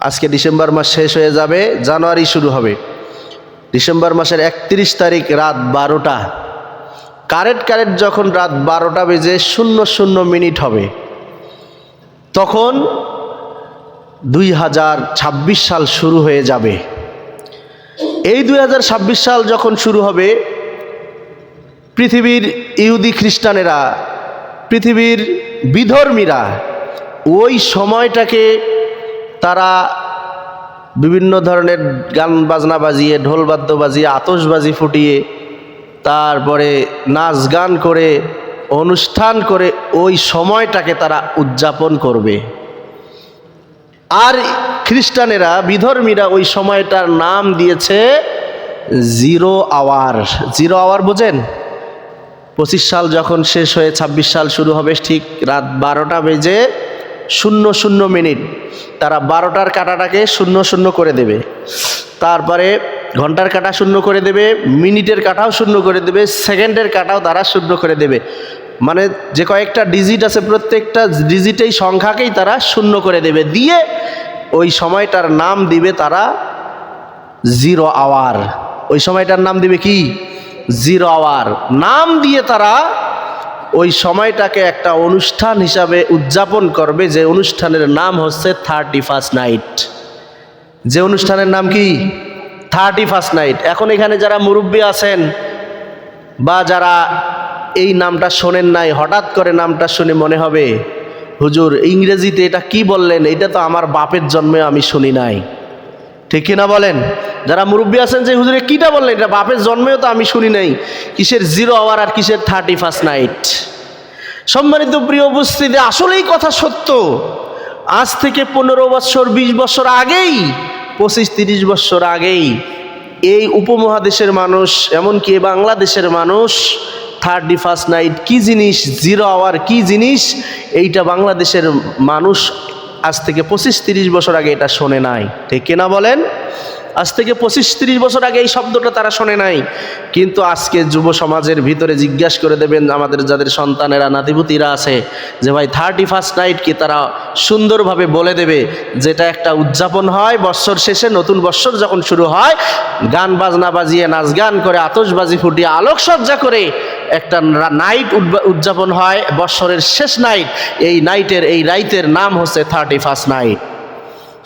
আজকে ডিসেম্বর মাস শেষ হয়ে যাবে, জানুয়ারি শুরু হবে। ডিসেম্বর মাসের 31 তারিখ রাত 12টা, কারেক্ট যখন রাত 12টা বেজে 00 হবে, তখন 2026 সাল শুরু হয়ে যাবে। এই 2026 সাল যখন শুরু হবে, পৃথিবীর ইহুদি খ্রিস্টানেরা, পৃথিবীর বিধর্মীরা ওই সময়টাকে তারা বিভিন্ন ধরনের গান বাজনা বাজিয়ে, ঢোল বাদ্য বাজিয়ে, আতশবাজি ফুটিয়ে, তারপরে নাচ গান করে, অনুষ্ঠান করে ওই সময়টাকে তারা উদযাপন করবে। আর খ্রিস্টানেরা, বিধর্মীরা ওই সময়টার নাম দিয়েছে জিরো আওয়ার। জিরো আওয়ার বোঝেন? 25 সাল যখন শেষ হয়ে 26 সাল শুরু হবে, ঠিক রাত 12টা বেজে 00 তারা 12টার কাঁটাটাকে 00 করে দেবে, তারপরে ঘন্টার কাঁটা 0 করে দেবে, মিনিটের কাঁটাও 0 করে দেবে, সেকেন্ডের কাঁটাও তারা 0 করে দেবে। মানে যে কয়েকটা ডিজিট আছে, প্রত্যেকটা ডিজিটেই সংখ্যাকেই তারা 0 করে দেবে, দিয়ে ওই সময়টার নাম দিবে তারা জিরো আওয়ার। ওই সময়টার নাম দিবে কি? Zero hour. নাম দিয়ে তারা ওই সময়টাকে একটা অনুষ্ঠান হিসাবে উদযাপন করবে, যে অনুষ্ঠানের নাম হচ্ছে 31st নাইট। যে অনুষ্ঠানের নাম কি? 31st night. এখন এখানে যারা মুরব্বী আছেন বা যারা এই নামটা শোনেন নাই, হঠাৎ করে নামটা শুনে মনে হবে, হুজুর ইংরেজিতে এটা কি বললেন, এটা তো আমার বাপের জন্মে আমি শুনি নাই। ঠিক কিনা বলেন? যারা মুরব্বী আছেন, যে হুজুরে কিটা বললেন, এটা বাপের জন্মেও তো আমি শুনি নাই, কিসের জিরো আওয়ার আর কিসের 31st নাইট। সম্মানিত প্রিয় উপস্থিতি, আসলেই কথা সত্য। আজ থেকে 15 বছর, 20 বছর আগেই, 25-30 বছর আগেই এই উপমহাদেশের মানুষ, এমনকি বাংলাদেশের মানুষ 31st নাইট কি জিনিস, জিরো আওয়ার কি জিনিস, এইটা বাংলাদেশের মানুষ আজ থেকে 25-30 বছর আগে এটা শোনে নাই। ঠিক কিনা বলেন? আজ থেকে 25-30 বছর আগে এই শব্দটা তারা শোনে নাই। কিন্তু আজকে যুব সমাজের ভিতরে জিজ্ঞাসা করে দেবেন, আমাদের যাদের সন্তানেরা, নাতিপুতিরা আছে, যে ভাই 31st নাইট কি, তারা সুন্দরভাবে বলে দেবে, যেটা একটা উদযাপন হয় বৎসর শেষে, নতুন বৎসর যখন শুরু হয়, গান বাজনা বাজিয়ে, নাচ গান করে, আতশবাজি ফুটিয়ে, আলোকসজ্জা করে একটা নাইট উদযাপন হয়, বৎসরের শেষ নাইট। এই নাইটের, এই রাইতের নাম হচ্ছে 31st নাইট।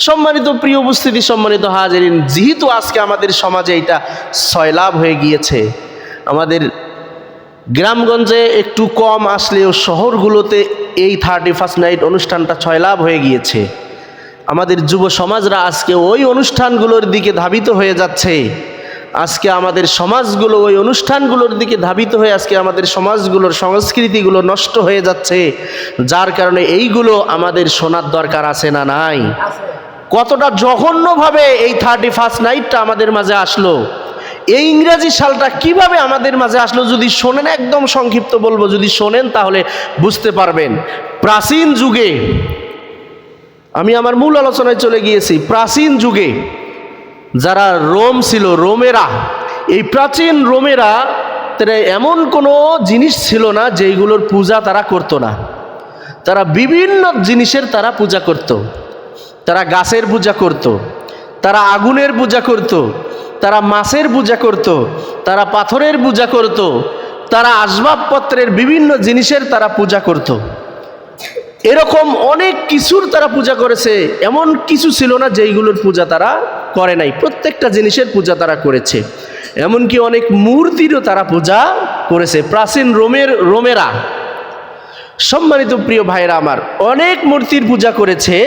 সম্মানিত প্রিয় উপস্থিতি, সম্মানিত হাজিরিন, যেহেতু আজকে আমাদের সমাজে এটা সয়লাভ হয়ে গিয়েছে, আমাদের গ্রামগঞ্জে একটু কম আসলেও শহরগুলোতে এই 31st নাইট অনুষ্ঠানটা সয়লাভ হয়ে গিয়েছে। আমাদের যুব সমাজরা আজকে ওই অনুষ্ঠানগুলোর দিকে ধাবিত হয়ে যাচ্ছে। আজকে আমাদের সমাজগুলো ওই অনুষ্ঠানগুলোর দিকে ধাবিত হয়ে আজকে আমাদের সমাজগুলোর সংস্কৃতিগুলো নষ্ট হয়ে যাচ্ছে, যার কারণে এইগুলো আমাদের শোনার দরকার আছে না নাই? কতটা জঘন্যভাবে এই 31st নাইটটা আমাদের মাঝে আসলো, এই ইংরেজি সালটা কিভাবে আমাদের মাঝে আসলো, যদি শোনেন, একদম সংক্ষিপ্ত বলবো, যদি শোনেন তাহলে বুঝতে পারবেন। প্রাচীন যুগে, আমি আমার মূল আলোচনায় চলে গিয়েছি, প্রাচীন যুগে যারা রোম ছিল, রোমেরা, এই প্রাচীন রোমেরা, তারা এমন কোনো জিনিস ছিল না যেইগুলোর পূজা তারা করতো না। তারা বিভিন্ন জিনিসের তারা পূজা করত। তারা গাছের পূজা করত, তারা আগুনের পূজা করত, তারা মাছের পূজা করত, তারা পাথরের পূজা করত, তারা আসবাবপত্রের বিভিন্ন জিনিসের তারা পূজা করত। এরকম অনেক কিছুর তারা পূজা করেছে, এমন কিছু ছিল না যেইগুলোর পূজা তারা করে নাই। প্রত্যেকটা জিনিসের পূজা তারা করেছে, এমনকি অনেক মূর্তিরও তারা পূজা করেছে। প্রাচীন রোমেরা, সম্মানিত প্রিয় ভাইরা আমার, অনেক মূর্তির পূজা করেছে।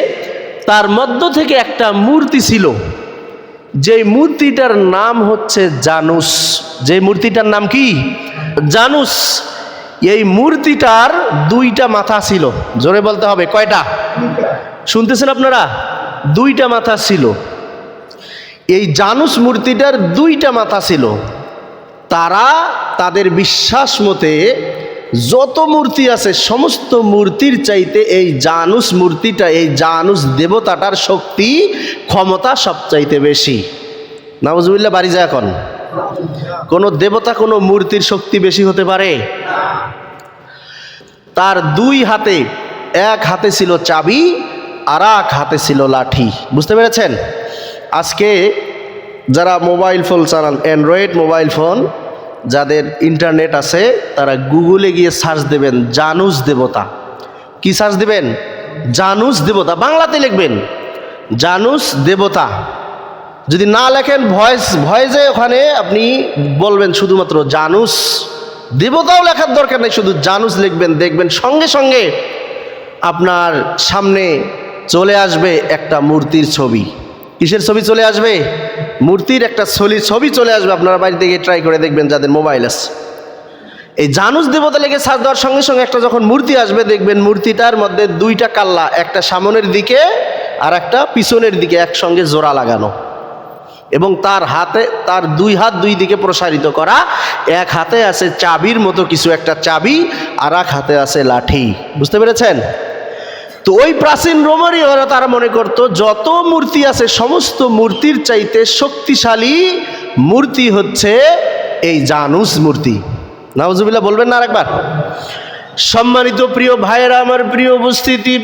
তার মধ্য থেকে একটা মূর্তি ছিল, যেই মূর্তিটার নাম হচ্ছে জানুস। যে মূর্তিটার নাম কি? জানুস। এই মূর্তিটার 2টা মাথা ছিল। জোরে বলতে হবে, কয়টা? শুনতেছেন আপনারা? 2টা মাথা ছিল। এই জানুস মূর্তিটার 2টা মাথা ছিল। তারা তাদের বিশ্বাস মতে যত মূর্তি আছে, সমস্ত মূর্তির চাইতে এই জানুস মূর্তিটা, এই জানুস দেবতাটার শক্তি, ক্ষমতা সবচাইতে বেশি। নাউজুবিল্লাহ, বাড়ি যায় এখন। কোন দেবতা, কোন মূর্তির শক্তি বেশি হতে পারে? তার 2 হাতে, এক হাতে ছিল চাবি, আর এক হাতে ছিল লাঠি। বুঝতে পেরেছেন? আজকে যারা মোবাইল ফোন চালান, অ্যান্ড্রয়েড মোবাইল ফোন যাদের ইন্টারনেট আছে, তারা গুগলে গিয়ে সার্চ দেবেন জানুস দেবতা। কি সার্চ দেবেন? জানুস দেবতা, বাংলাতে লিখবেন জানুস দেবতা। যদি না লেখেন ভয়েসে ওখানে আপনি বলবেন শুধুমাত্র জানুস দেবতাও লেখার দরকার নেই, শুধু জানুস লিখবেন, দেখবেন সঙ্গে সঙ্গে আপনার সামনে চলে আসবে একটা মূর্তির ছবি। কিসের ছবি চলে আসবে? মূর্তির একটা ছবি চলে আসবে। আপনারা বাড়িতে গিয়ে ট্রাই করে দেখবেন যাদের মোবাইল আছে। এই জানুস দেবতা লেগে সার্চ দেওয়ার সঙ্গে সঙ্গে একটা যখন মূর্তি আসবে, দেখবেন মূর্তিটার মধ্যে দুইটা কাল্লা, একটা সামনের দিকে আর একটা পিছনের দিকে একসঙ্গে জোড়া লাগানো, এবং তার হাতে, তার দুই হাত দুই দিকে প্রসারিত করা। এক হাতে আছে চাবির মতো কিছু একটা চাবি, আর এক হাতে আছে লাঠি। বুঝতে পেরেছেন? তো ওই প্রাচীন রোমানীয়রা তারা মনে করত যত মূর্তি আছে সমস্ত মূর্তির চাইতে শক্তিশালী মূর্তি হচ্ছে এই জানুস মূর্তি। নাউজুবিল্লাহ বলবেন না আরেকবার? সম্মানিত প্রিয় ভাইয়েরা, আমার প্রিয় উপস্থিতি,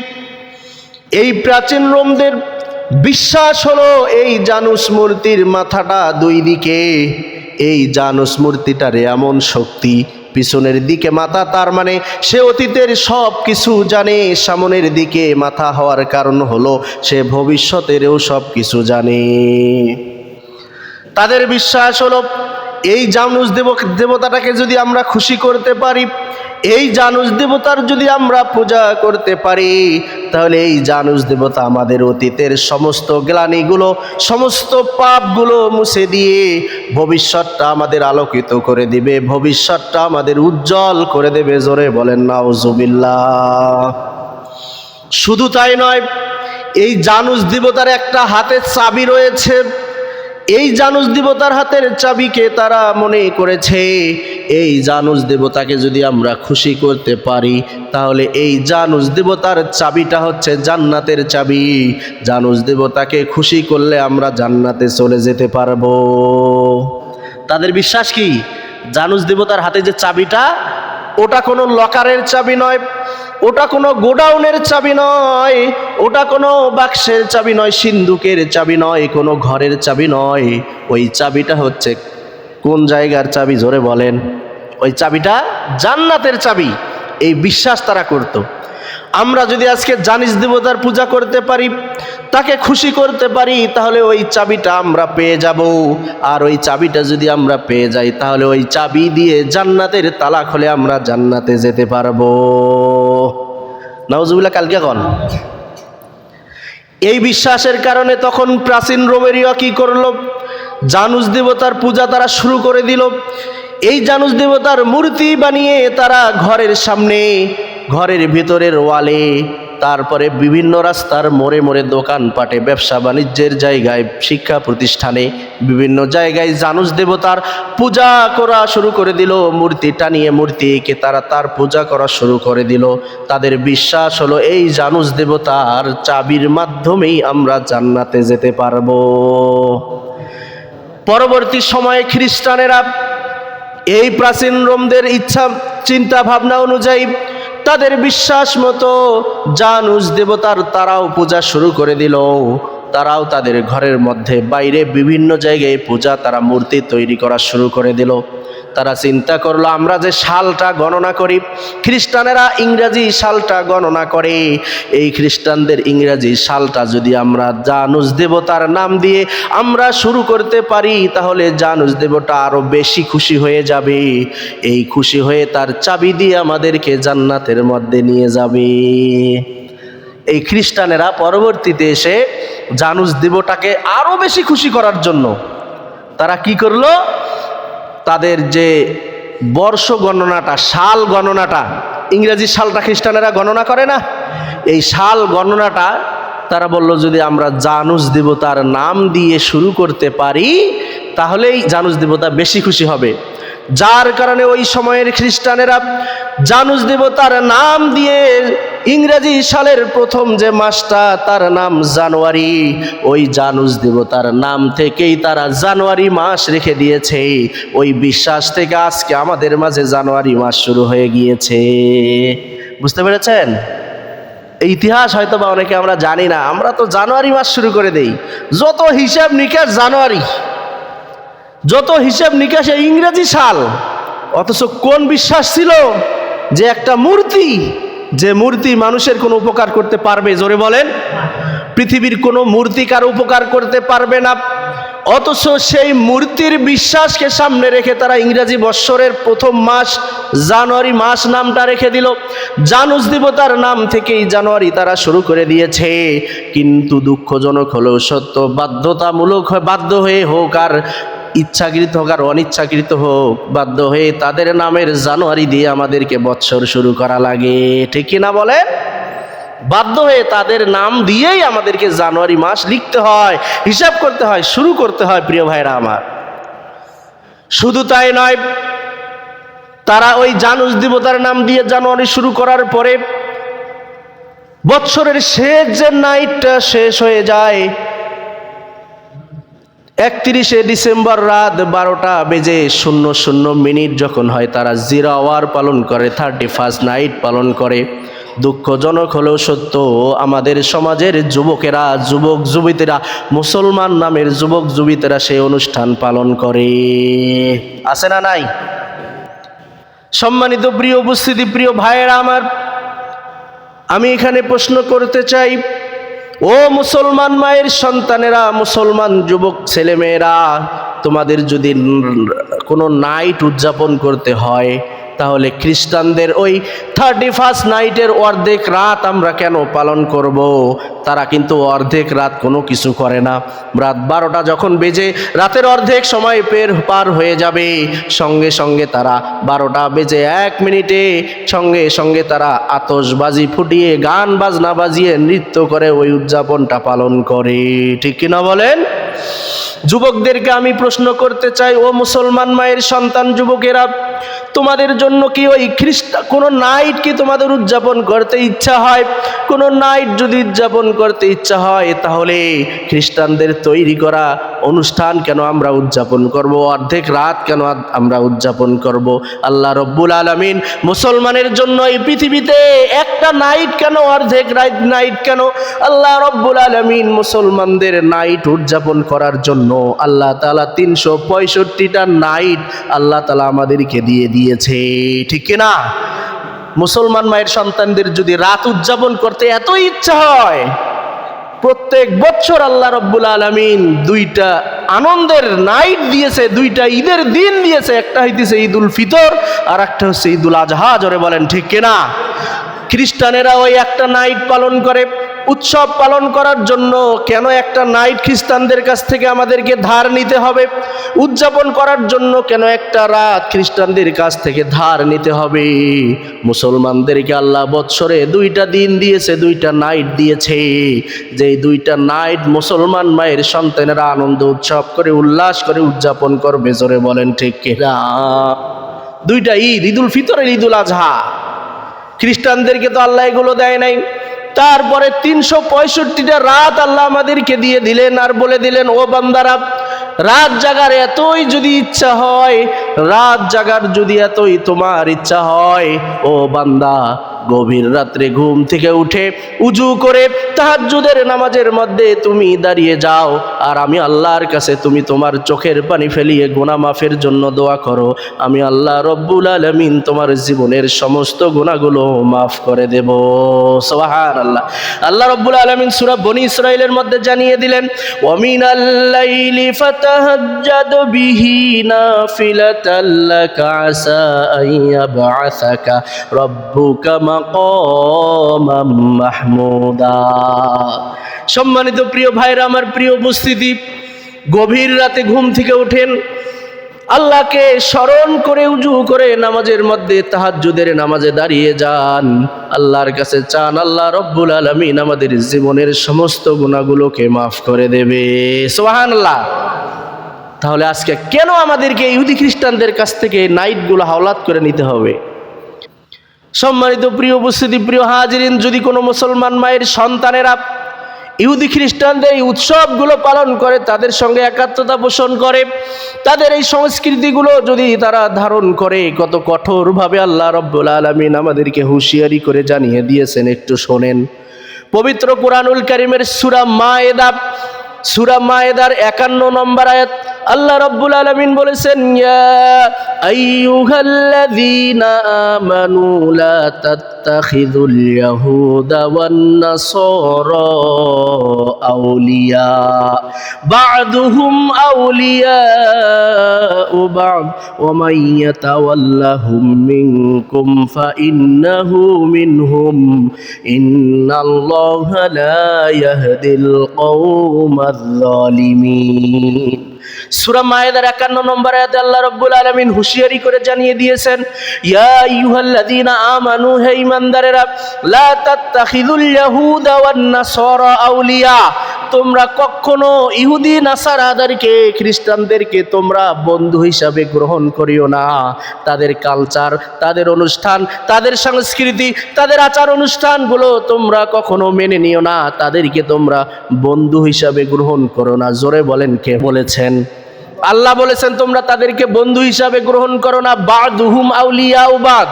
এই প্রাচীন রোমদের বিশ্বাস হলো এই জানুস মূর্তির মাথাটা দুই দিকে, এই জানুস মূর্তিটার এমন শক্তি, পিছনের দিকে মাথা, তার মানে সে অতীতের সব কিছু জানে। সামনের দিকে মাথা হওয়ার কারণ হলো সে ভবিষ্যতেরও সব কিছু জানে। তাদের বিশ্বাস হলো এই জানুস দেবতাটাকে যদি আমরা খুশি করতে পারি, এই জানুস দেবতার যদি আমরা পূজা করতে পারি, তাহলে এই জানুস দেবতা আমাদের অতীতের সমস্ত গ্লানিগুলো, সমস্ত পাপগুলো মুছে দিয়ে ভবিষ্যৎটা আমাদের আলোকিত করে দিবে, ভবিষ্যৎটা আমাদের উজ্জ্বল করে দেবে। জোরে বলেন নাউজুবিল্লাহ। শুধু তাই নয়, এই জানুস দেবতার একটা হাতে চাবি রয়েছে। এই জানুস দেবতার হাতের চাবিকে তারা মনে করেছে এই জানুস দেবতাকে যদি আমরা খুশি করতে পারি, তাহলে এই জানুস দেবতার চাবিটা হচ্ছে জান্নাতের চাবি। জানুস দেবতাকে খুশি করলে আমরা জান্নাতে চলে যেতে পারবো। তাদের বিশ্বাস কি? জানুস দেবতার হাতে যে চাবিটা, ওটা কোনো লকারের চাবি নয়, ওটা কোনো গোডাউনের চাবি নয়, ওটা কোনো বাক্সের চাবি নয়, সিন্ধুকের চাবি নয়, কোনো ঘরের চাবি নয়। ওই চাবিটা হচ্ছে কোন জায়গার চাবি? জোরে বলেন। ওই চাবিটা জান্নাতের চাবি। এই বিশ্বাস তারা করত। আমরা যদি আজকে জানিস দেবতার পূজা করতে পারি, তাকে খুশি করতে পারি, তাহলে ওই চাবিটা আমরা পেয়ে যাব। আর ওই চাবিটা যদি আমরা পেয়ে যাই, তাহলে ওই চাবি দিয়ে জান্নাতের তালা খুলে আমরা জান্নাতে যেতে পারবো। নাউজুবিল্লাহ। কালকে কন এই বিশ্বাসের কারণে তখন প্রাচীন রোমেরীয় কি করলো? জানুস দেবতার পূজা তারা শুরু করে দিল। এই জানুস দেবতার মূর্তি বানিয়ে তারা ঘরের সামনে, ঘরের ভিতরের ওয়ালে, তারপরে বিভিন্ন রাস্তার মোড়ে মোড়ে, দোকানপাটে, ব্যবসা বাণিজ্যের জায়গায়, শিক্ষা প্রতিষ্ঠানে, বিভিন্ন জায়গায় জানুস দেবতার পূজা করা শুরু করে দিল। মূর্তি টানিয়ে, মূর্তি এঁকে তারা তার পূজা করা শুরু করে দিল। তাদের বিশ্বাস হলো এই জানুস দেবতার চাবির মাধ্যমেই আমরা জান্নাতে যেতে পারবো। পরবর্তী সময়ে খ্রিস্টানেরা এই প্রাচীন রোমদের ইচ্ছা চিন্তা ভাবনা অনুযায়ী, তাদের বিশ্বাস মতো জানুস দেবতার তারাও পূজা শুরু করে দিল। তারাও তাদের ঘরের মধ্যে, বাইরে, বিভিন্ন জায়গায় পূজা, তারা মূর্তি তৈরি করা শুরু করে দিল। তারা চিন্তা করলো আমরা যে সালটা গণনা করি, খ্রিস্টানেরা ইংরাজি সালটা গণনা করে, এই খ্রিস্টানদের ইংরাজি সালটা যদি আমরা জানুস দেবতার নাম দিয়ে আমরা শুরু করতে পারি, তাহলে জানুস দেবতা আরো বেশি খুশি হয়ে যাবে। এই খুশি হয়ে তার চাবি দিয়ে আমাদেরকে জান্নাতের মধ্যে নিয়ে যাবে। এই খ্রিস্টানেরা পরবর্তীতে এসে জানুস দেবতাকে আরো বেশি খুশি করার জন্য তারা কি করলো? তাদের যে বর্ষ গণনাটা, সাল গণনাটা, ইংরেজি সালটা খ্রিস্টানেরা গণনা করে না, এই সাল গণনাটা তারা বলল যদি আমরা জানুস দেবতার নাম দিয়ে শুরু করতে পারি, তাহলেই জানুস দেবতা বেশি খুশি হবে। যার কারণে ওই সময়ের খ্রিস্টানেরা জানুস দেবতার নাম দিয়ে ইংরেজি সালের প্রথম যে মাসটা, তার নাম জানুয়ারি, ওই জানুস দেবতার নাম থেকেই তারা জানুয়ারি মাস রেখে দিয়েছে। ওই বিশ্বাস থেকে আজকে আমাদের মাঝে জানুয়ারি মাস শুরু হয়ে গিয়েছে। বুঝতে পেরেছেন? এই ইতিহাস হয়তো বা অনেকে আমরা জানি না। আমরা তো জানুয়ারি মাস শুরু করে দেই, যত হিসাব নিকাশ জানুয়ারি, যত হিসাব নিকাশে ইংরেজি সাল। অথচ কোন বিশ্বাস ছিল যে একটা মূর্তি, যে মূর্তি মানুষের কোনো উপকার করতে পারবে? জোরে বলেন। পৃথিবীর কোনো মূর্তি কারো উপকার করতে পারবে না। অথচ সেই মূর্তির বিশ্বাসকে সামনে রেখে তারা ইংরেজি বৎসরের প্রথম মাস জানুয়ারি মাস নামটা রেখে দিল। জানুস দেবতার নাম থেকেই জানুয়ারি তারা শুরু করে দিয়েছে। কিন্তু দুঃখজনক হলেও সত্য, বাধ্যতামূলক বাধ্য হয়ে হোক আর ইচ্ছাকৃত হোক আর অনিচ্ছাকৃত হোক, বাধ্য হয়ে তাদের নামের জানুয়ারি দিয়ে আমাদেরকে বৎসর শুরু করা লাগে, ঠিক কিনা বলেন? বাধ্য হয়ে তাদের নাম দিয়েই আমাদেরকে জানুয়ারি মাস লিখতে হয়, হিসাব করতে হয়, শুরু করতে হয়। প্রিয় ভাইরা আমার, শুধু তাই নয়, তারা ওই জানুস দেবতার নাম দিয়ে জানুয়ারি শুরু করার পরে বৎসরের শেষ যে নাইটটা শেষ হয়ে যায় 31শে ডিসেম্বর রাত 12টা বেজে 00 যখন হয়, তারা 0 আওয়ার পালন করে, 31st নাইট পালন করে। দুঃখজনক হলেও সত্য, আমাদের সমাজের যুবকেরা, যুবক যুবতীরা, মুসলমান নামের যুবক যুবতীরা সেই অনুষ্ঠান পালন করে। আছে না নাই? সম্মানিত প্রিয় উপস্থিতি, প্রিয় ভাইয়েরা আমার, আমি এখানে প্রশ্ন করতে চাই, ও মুসলমান মায়ের সন্তানেরা, মুসলমান যুবক ছেলেমেয়েরা, তোমাদের যদি কোনো নাইট উদযাপন করতে হয়, তাহলে খ্রিস্টানদের ওই 31st নাইটের অর্ধেক রাত আমরা কেন পালন করব? তারা কিন্তু অর্ধেক রাত কোনো কিছু করে না। রাত 12টা যখন বেজে রাতের অর্ধেক সময় পার হয়ে যাবে, সঙ্গে সঙ্গে তারা 12টা বেজে 1 মিনিটে সঙ্গে সঙ্গে তারা আতশবাজি ফুটিয়ে, গান বাজনা বাজিয়ে, নৃত্য করে ওই উদযাপনটা পালন করে, ঠিক কিনা বলেন? যুবকদেরকে আমি প্রশ্ন করতে চাই, ও মুসলমান মায়ের সন্তান যুবকেরা, তোমাদের জন্য কি ওই কোনো নাইট কি তোমাদের উদযাপন করতে ইচ্ছা হয়? কোনো নাইট যদি উদযাপন করতে ইচ্ছা হয়, তাহলে খ্রিস্টানদের তৈরি করা অনুষ্ঠান কেন আমরা উদযাপন করব? অর্ধেক রাত কেন আমরা উদযাপন করব? আল্লাহ রব্বুল আলামিন মুসলমানের জন্য এই পৃথিবীতে একটা নাইট কেন, অর্ধেক নাইট কেন? আল্লাহ রব্বুল আলামিন মুসলমানদের নাইট উদযাপন করার জন্য আল্লাহ তাআলা 365টা নাইট আল্লাহ তাআলা আমাদেরকে দিয়ে দিয়েছে, ঠিক কিনা? মুসলমান মায়ের সন্তানদের যদি রাত উদযাপন করতে এত ইচ্ছা হয়, প্রত্যেক বছর আল্লাহ রব্বুল আলামিন 2টা আনন্দের নাইট দিয়েছে, 2টা ঈদের দিন দিয়েছে। একটা হইতেছে ঈদুল ফিতর, আর একটা হচ্ছে ঈদুল আজহা। জোরে বলেন, ঠিক কিনা? খ্রিস্টানেরা ওই একটা নাইট পালন করে। উৎসব পালন করার জন্য কেন একটা নাইট খ্রিস্টানদের কাছ থেকে আমাদেরকে ধার নিতে হবে? উদযাপন করার জন্য কেন একটা রাত খ্রিস্টানদের কাছ থেকে ধার নিতে হবে? মুসলমানদেরকে আল্লাহ বৎসরে 2টা দিন দিয়েছে, 2টা নাইট দিয়েছে, যেই 2টা নাইট মুসলমান মায়ের সন্তানেরা আনন্দ উৎসব করে, উল্লাস করে উদযাপন করবে। জোরে বলেন, ঠিক কিনা? 2টা ঈদ, ঈদুল ফিতর আর ঈদুল আজহা। খ্রিস্টানদেরকে তো আল্লাহ এগুলো দেয় নাই। তারপরে 365টা রাত আল্লাহ আমাদেরকে দিয়ে দিলেন, আর বলে দিলেন, ও বান্দারা, রাত জাগার এতই যদি ইচ্ছা হয়, রাত জাগার যদি এতই তোমার ইচ্ছা হয়, ও বান্দা, গভীর রাত্রে ঘুম থেকে উঠে উজু করে তাহাজ্জুদের নামাজের মধ্যে তুমি দাঁড়িয়ে যাও, আর আমি আল্লাহর কাছে তুমি তোমার চোখের পানি ফেলিয়ে গুনাহ মাফের জন্য দোয়া করো। আমি আল্লাহ রব্বুল আলামিন তোমার জীবনের সমস্ত গুনাহগুলো মাফ করে দেব। সুবহানাল্লাহ। আল্লাহ রব্বুল আলামিন সূরা বনী ইসরাঈলের মধ্যে জানিয়ে দিলেন, ওয়া মিনাল লাইলি ফাতাহাজ্জাদ বিহি নাফিলাতাল লাকা আসা আইয়াবআসাকা রাব্বুকা মাকামাম মাহমুদা। সম্মানিত প্রিয় ভাইরা আমার, প্রিয় উপস্থিতি, গভীর রাতে ঘুম থেকে ওঠেন, আল্লাহকে স্মরণ করে উজু করে নামাজের মধ্যে তাহাজ্জুদের নামাজে দাঁড়িয়ে যান, আল্লাহর কাছে চান, আল্লাহ রব্বুল আলামিন আমাদের জীবনের সমস্ত গুনাহগুলোকে মাফ করে দেবে। সুবহানাল্লাহ। তাহলে আজকে কেন আমাদেরকে ইহুদি খ্রিস্টানদের কাছ থেকে নাইটগুলো হাওলাত করে নিতে হবে? সম্মানিত প্রিয় উপস্থিতি, প্রিয় হাজিরিন, যদি কোনো মুসলমান মায়ের সন্তানেরা ইহুদি খ্রিস্টানদের এই উৎসবগুলো পালন করে, তাদের সঙ্গে একাত্মতা পোষণ করে, তাদের এই সংস্কৃতিগুলো যদি তারা ধারণ করে, কত কঠোরভাবে আল্লাহ রব্বুল আলামিন আমাদেরকে হুঁশিয়ারি করে জানিয়ে দিয়েছেন, একটু শোনেন। পবিত্র কুরআনুল কারীমের সূরা মায়েদার 51 নম্বর আয়াত আল্লাহ রাব্বুল আলামিন বলেছেন, ইয়া আইয়ুহাল্লাযীনা আমানু লা তাত্তাখিযুল ইয়াহুদা ওয়ান নাসারা আউলিয়া বা'দুহুম আউলিয়াউ বা'দ ওয়া মান ইয়াতাওয়াল্লাহুম মিনকুম ফাইন্নাহু মিনহুম ইন্নাল্লাহা লা ইয়াহদিল কওমায যালিমিন। সূরা মায়েদার 51 নম্বর আয়াতে আল্লাহ রাব্বুল আলামিন হুঁশিয়ারি করে জানিয়ে দিয়েছেন, ইয়া আইয়ুহাল্লাযীনা আমানু, হে ঈমানদারেরা, লা তাত্তাখিযুল ইয়াহুদা ওয়ান নাসারা আউলিয়া, তোমরা কখনো ইহুদি নাসারাদেরকে, খ্রিস্টানদেরকে তোমরা বন্ধু হিসাবে গ্রহণ করিও না। তাদের কালচার, তাদের অনুষ্ঠান, তাদের সংস্কৃতি, তাদের আচার অনুষ্ঠানগুলো তোমরা কখনো মেনে নিও না। তাদেরকে তোমরা বন্ধু হিসাবে গ্রহণ করো না। জোরে বলেন, কে বলেছেন? আল্লাহ বলেছেন তোমরা তাদেরকে বন্ধু হিসাবে গ্রহণ করো না। বা'দুহুম আউলিয়াউ বা'দ,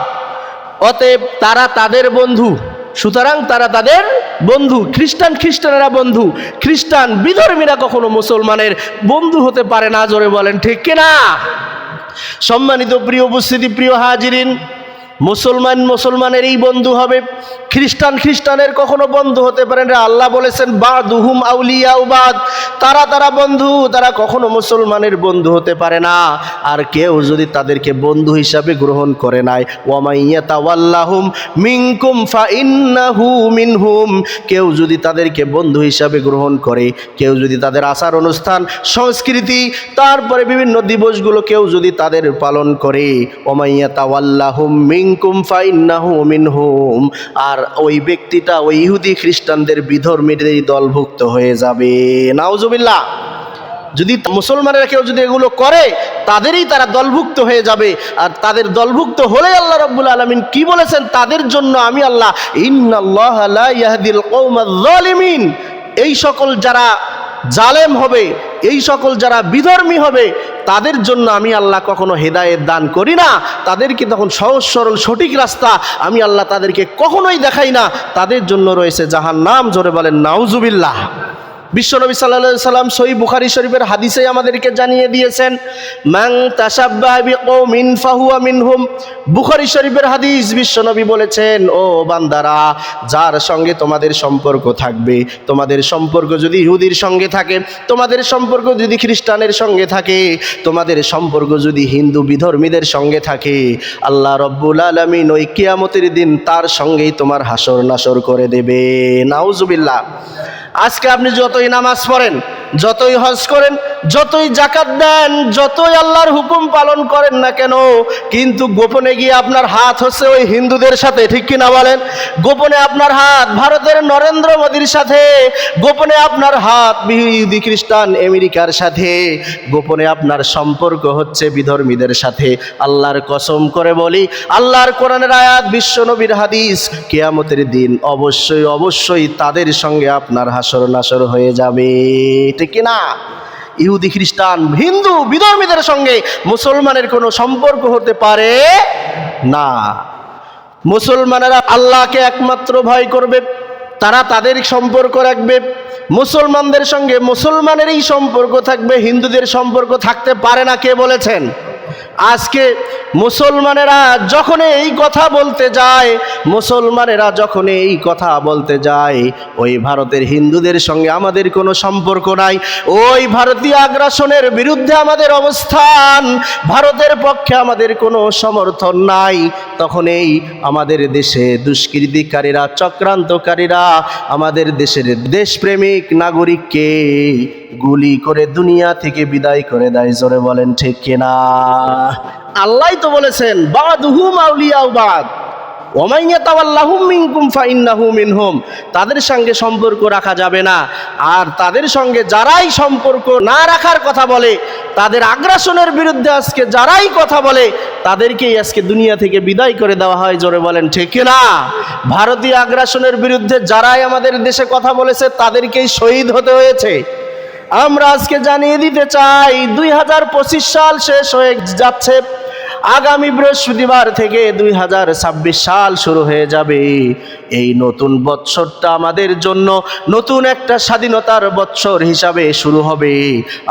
অতএব তারা তাদের বন্ধু, সুতরাং তারা তাদের বন্ধু। খ্রিস্টানেরা বন্ধু, খ্রিস্টান বিধর্মীরা কখনো মুসলমানের বন্ধু হতে পারে না। জোরে বলেন ঠিক কিনা? সম্মানিত প্রিয় উপস্থিতি, প্রিয় হাজিরিন, মুসলমানেরই বন্ধু হবে, খ্রিস্টানের কখনো বন্ধু হতে পারে না। আল্লাহ বলেছেন বা'দুহুম আউলিয়াউ বা'দ, তারা বন্ধু, তারা কখনো মুসলমানের বন্ধু হতে পারে না। আর কেউ যদি তাদেরকে বন্ধু হিসাবে গ্রহণ করে নাই, ওয়া মান ইয়াতাওয়াল্লাহুম মিনকুম ফাইন্নাহু মিনহুম, কেউ যদি তাদেরকে বন্ধু হিসাবে গ্রহণ করে, কেউ যদি তাদের আচার অনুষ্ঠান, সংস্কৃতি, তারপরে বিভিন্ন দিবসগুলো কেউ যদি তাদের পালন করে, ওয়া মান ইয়াতাওয়াল্লাহুম মিনকুম ফাইন্নাহু মিনহুম, আর ওই ব্যক্তিটা ওই ইহুদি খ্রিস্টানদের বিধর্মীদের দলভুক্ত হয়ে যাবে। নাউজুবিল্লাহ। যদি মুসলমানেরা কেউ যদি এগুলো করে, তাদেরই তারা দলভুক্ত হয়ে যাবে। আর তাদের দলভুক্ত হলে আল্লাহ রাব্বুল আলামিন কি বলেছেন? তাদের জন্য আমি আল্লাহ, ইন্নাল্লাহা লা ইয়াহদিল কওমায যালিমিন, এই সকল যারা জালেম হবে, এই সকল যারা বিধর্মী হবে, তাদের জন্য আমি আল্লাহ কখনো হেদায়েত দান করি না। তাদেরকে তখন সহজ সরল সঠিক রাস্তা আমি আল্লাহ তাদেরকে কখনোই দেখাই না। তাদের জন্য রয়েছে জাহান্নাম। জোরে বলেন নাউজুবিল্লাহ। বিশ্বনবী সাল্লাল্লাহু আলাইহি সাল্লাম সহিহ বুখারী শরীফের হাদিসে আমাদেরকে জানিয়ে দিয়েছেন, মান তাশাব্বাহা বিকওমিন ফাহুয়া মিনহুম। বুখারী শরীফের হাদিস, বিশ্বনবী বলেছেন, ও বান্দারা, যার সঙ্গে তোমাদের সম্পর্ক থাকবে, তোমাদের সম্পর্ক যদি ইহুদির সঙ্গে থাকে, তোমাদের সম্পর্ক যদি খ্রিস্টানের সঙ্গে থাকে, তোমাদের সম্পর্ক যদি হিন্দু বিধর্মীদের সঙ্গে থাকে, আল্লাহ রব্বুল আলামিন ওই কিয়ামতের দিন তার সঙ্গেই তোমার হাসর নাসর করে দেবে। নাউজুবিল্লাহ। আজকে আপনি যতই নামাজ পড়েন, যতই হজ করেন, যতই যাকাত দেন, যতই আল্লাহর হুকুম পালন করেন না কেন, কিন্তু গোপনে গিয়ে আপনার হাত হচ্ছে ওই হিন্দুদের সাথে, ঠিক কিনা বলেন? গোপনে আপনার হাত ভারতের নরেন্দ্র মোদীর সাথে, গোপনে আপনার হাত ইহুদি খ্রিস্টান আমেরিকার সাথে, গোপনে আপনার সম্পর্ক হচ্ছে বিধর্মীদের সাথে। আল্লাহর কসম করে বলি, আল্লাহর কোরআনের আয়াত, বিশ্বনবীর হাদিস, কিয়ামতের দিন অবশ্যই তাদের সঙ্গে আপনার হাসর নাসর হয়ে যাবে, ঠিক কিনা? ইহুদি খ্রিস্টান হিন্দু বিধর্মীদের সঙ্গে মুসলমানের কোনো সম্পর্ক হতে পারে না। মুসলমানেরা আল্লাহকে একমাত্র ভয় করবে, তারা তাদের সম্পর্ক রাখবে, মুসলমানদের সঙ্গে মুসলমানেরই সম্পর্ক থাকবে, হিন্দুদের সম্পর্ক থাকতে পারে না। কে বলেছেন? আজকে মুসলমানেরা যখন এই কথা বলতে যায়, ওই ভারতের হিন্দুদের সঙ্গে আমাদের কোনো সম্পর্ক নাই, ওই ভারতীয় আগ্রাসনের বিরুদ্ধে আমাদের অবস্থান, ভারতের পক্ষে আমাদের কোনো সমর্থন নাই, তখন এই আমাদের দেশে দুষ্কৃতিকারীরা, চক্রান্তকারীরা আমাদের দেশের দেশপ্রেমিক নাগরিককে গুলি করে দুনিয়া থেকে বিদায় করে দেয়। জোরে বলেন ঠিক কিনা? আল্লাহই তো বলেছেন বা'দুহুম আউলিয়াউ বা'দ ওয়া মান ইয়াতাওয়াল্লাহুম মিনকুম ফাইন্নাহু মিনহুম, তাদের সঙ্গে সম্পর্ক রাখা যাবে না। আর তাদের সঙ্গে যারাই সম্পর্ক না রাখার কথা বলে, তাদের আগ্রাসনের বিরুদ্ধে আজকে যারাই কথা বলে, তাদেরকেই আজকে দুনিয়া থেকে বিদায় করে দেওয়া হয়। জোরে বলেন ঠিক কিনা? ভারতীয় আগ্রাসনের বিরুদ্ধে যারাই আমাদের দেশে কথা বলেছে, তাদেরকেই শহীদ হতে হয়েছে। আমরা আজকে জানিয়ে দিতে চাই, 2025 সাল শেষ হয়ে যাচ্ছে, আগামী বৃহস্পতিবার থেকে 2026 সাল শুরু হয়ে যাবে। এই নতুন বৎসরটা আমাদের জন্য নতুন একটা স্বাধীনতার বৎসর হিসাবে শুরু হবে।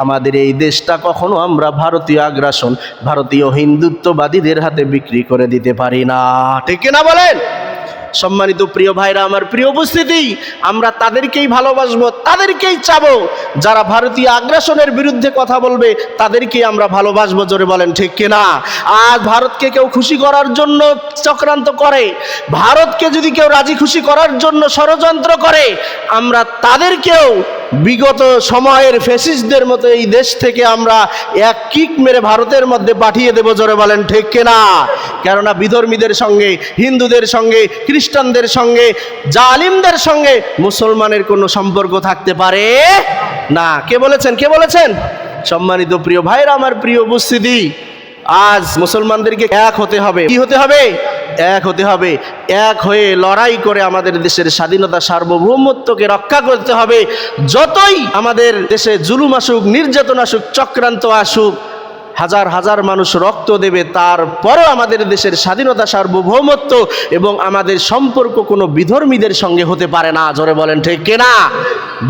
আমাদের এই দেশটা কখনো আমরা ভারতীয় আগ্রাসন, ভারতীয় হিন্দুত্ববাদীদের হাতে বিক্রি করে দিতে পারি না, ঠিক কিনা বলেন? সম্মানিত প্রিয় ভাইরা, আমার প্রিয় উপস্থিতি, আমরা তাদেরকেই ভালোবাসবো, তাদেরকেই চাবো যারা ভারতীয় আগ্রাসনের বিরুদ্ধে কথা বলবে, তাদেরকেই আমরা ভালোবাসবো, জোরে বলেন ঠিক কিনা? আজ ভারতকে কেউ খুশি করার জন্য চক্রান্ত করে, ভারতকে যদি কেউ রাজি খুশি করার জন্য ষড়যন্ত্র করে, আমরা তাদেরকেও বিগত সময়ের ফ্যাসিস্টদের মতো এই দেশ থেকে আমরা এক কিক মেরে ভারতের মধ্যে পাঠিয়ে দেব, জোরে বলেন ঠিক কিনা? কেননা বিধর্মীদের সঙ্গে, হিন্দুদের সঙ্গে, খ্রিস্টানদের সঙ্গে, জালিমদের সঙ্গে মুসলমানের কোনো সম্পর্ক থাকতে পারে না। কে বলেছেন? কে বলেছেন? সম্মানিত প্রিয় ভাইরা, আমার প্রিয় উপস্থিতি, আজ মুসলমানদেরকে এক হতে হবে। কি হতে হবে? এক হতে হবে। এক হয়ে লড়াই করে আমাদের দেশের স্বাধীনতা, সার্বভৌমত্বকে রক্ষা করতে হবে। যতই আমাদের দেশে জুলুম আসুক, নির্যাতন আসুক, চক্রান্ত আসুক, হাজার হাজার মানুষ রক্ত দেবে, তারপরও আমাদের দেশের স্বাধীনতা, সার্বভৌমত্ব এবং আমাদের সম্পর্ক কোনো বিধর্মীদের সঙ্গে হতে পারে না, জোরে বলেন ঠিক কিনা?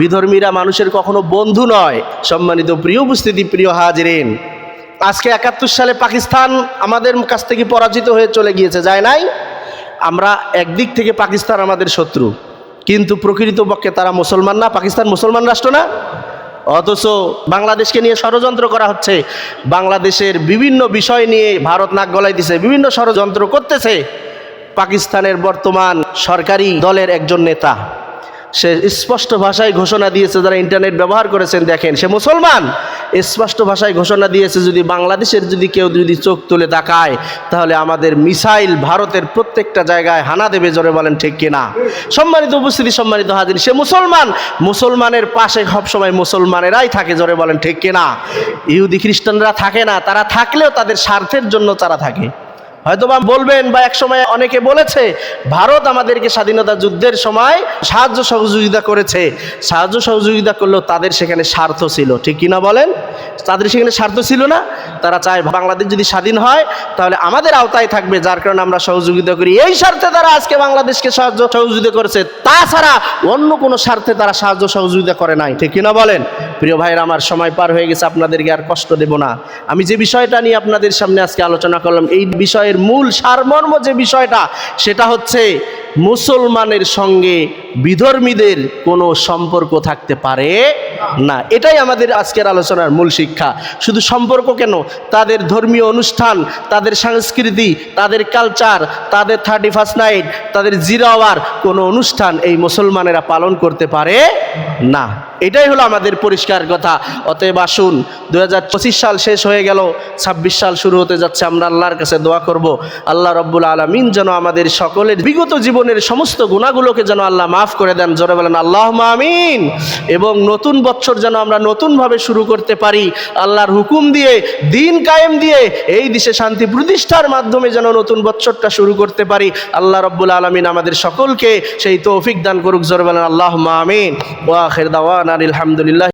বিধর্মীরা মানুষের কখনো বন্ধু নয়। সম্মানিত প্রিয় উপস্থিতি, প্রিয় হাজিরিন, আজকে 71 সালে পাকিস্তান আমাদের কাছ থেকে পরাজিত হয়ে চলে গিয়েছে, যায় নাই? আমরা একদিক থেকে পাকিস্তান আমাদের শত্রু, কিন্তু প্রকৃতপক্ষে তারা মুসলমান না। পাকিস্তান মুসলমান রাষ্ট্র না, অথচ বাংলাদেশকে নিয়ে ষড়যন্ত্র করা হচ্ছে। বাংলাদেশের বিভিন্ন বিষয় নিয়ে ভারত নাক গলায় দিছে, বিভিন্ন ষড়যন্ত্র করতেছে। পাকিস্তানের বর্তমান সরকারি দলের একজন নেতা, সে স্পষ্ট ভাষায় ঘোষণা দিয়েছে, যারা ইন্টারনেট ব্যবহার করেছেন দেখেন, সে মুসলমান। স্পষ্ট ভাষায় ঘোষণা দিয়েছে, যদি বাংলাদেশের যদি কেউ যদি চোখ তুলে তাকায়, তাহলে আমাদের মিসাইল ভারতের প্রত্যেকটা জায়গায় হানা দেবে, জোরে বলেন ঠিক কিনা? সম্মানিত উপস্থিতি, সম্মানিত হাজির, সে মুসলমান। মুসলমানের পাশে সবসময় মুসলমানেরাই থাকে, জোরে বলেন ঠিক কিনা? ইহুদি খ্রিস্টানরা থাকে না, তারা থাকলেও তাদের স্বার্থের জন্য তারা থাকে। হয়তো বা বলবেন, বা এক সময় অনেকে বলেছে ভারত আমাদেরকে স্বাধীনতা যুদ্ধের সময় সাহায্য সহযোগিতা করেছে। সাহায্য সহযোগিতা করলেও তাদের সেখানে স্বার্থ ছিল, ঠিক কিনা বলেন? তাদের সেখানে স্বার্থ ছিল না। তারা চায় বাংলাদেশ যদি স্বাধীন হয় তাহলে আমাদের আওতায় থাকবে, যার কারণে আমরা সহযোগিতা করি। এই স্বার্থে তারা আজকে বাংলাদেশকে সাহায্য সহযোগিতা করেছে, তাছাড়া অন্য কোনো স্বার্থে তারা সাহায্য সহযোগিতা করে নাই, ঠিক কিনা বলেন? প্রিয় ভাইরা, আমার সময় পার হয়ে গেছে, আপনাদেরকে আর কষ্ট দেব না। আমি যে বিষয়টা নিয়ে আপনাদের সামনে আজকে আলোচনা করলাম, এই বিষয়ের মূল সারমর্ম যে বিষয়টা, সেটা হচ্ছে মুসলমানের সঙ্গে বিধর্মীদের কোনো সম্পর্ক থাকতে পারে না। এটাই আমাদের আজকের আলোচনার মূল শিক্ষা। শুধু সম্পর্ক কেন, তাদের ধর্মীয় অনুষ্ঠান, তাদের সংস্কৃতি, তাদের কালচার, তাদের 31st নাইট, তাদের জিরাওয়ার কোনো অনুষ্ঠান এই মুসলমানেরা পালন করতে পারে না। এটাই হলো আমাদের পরিষ্কার কথা। অতএব আসুন, 2025 সাল শেষ হয়ে গেল, 26 সাল শুরু হতে যাচ্ছে। আমরা আল্লাহর কাছে দোয়া করব, আল্লাহ রব্বুল আলামিন যেন আমাদের সকলের বিগত জীবনের সমস্ত গুনাহগুলোকে যেন আল্লাহ মাফ করে দেন, জোরে বলেন আল্লাহুম্মা আমিন। এবং নতুন বছর যেন আমরা নতুনভাবে শুরু করতে পারি, আল্লাহর হুকুম দিয়ে, দিন কায়েম দিয়ে, এই দেশে শান্তি প্রতিষ্ঠার মাধ্যমে যেন নতুন বছরটা শুরু করতে পারি। আল্লাহ রব্বুল আলামিন আমাদের সকলকে সেই তৌফিক দান করুক, জোরে বলেন আল্লাহুম্মা আমিন। ওয়া আখির দাওয়ানা আলহামদুলিল্লাহ।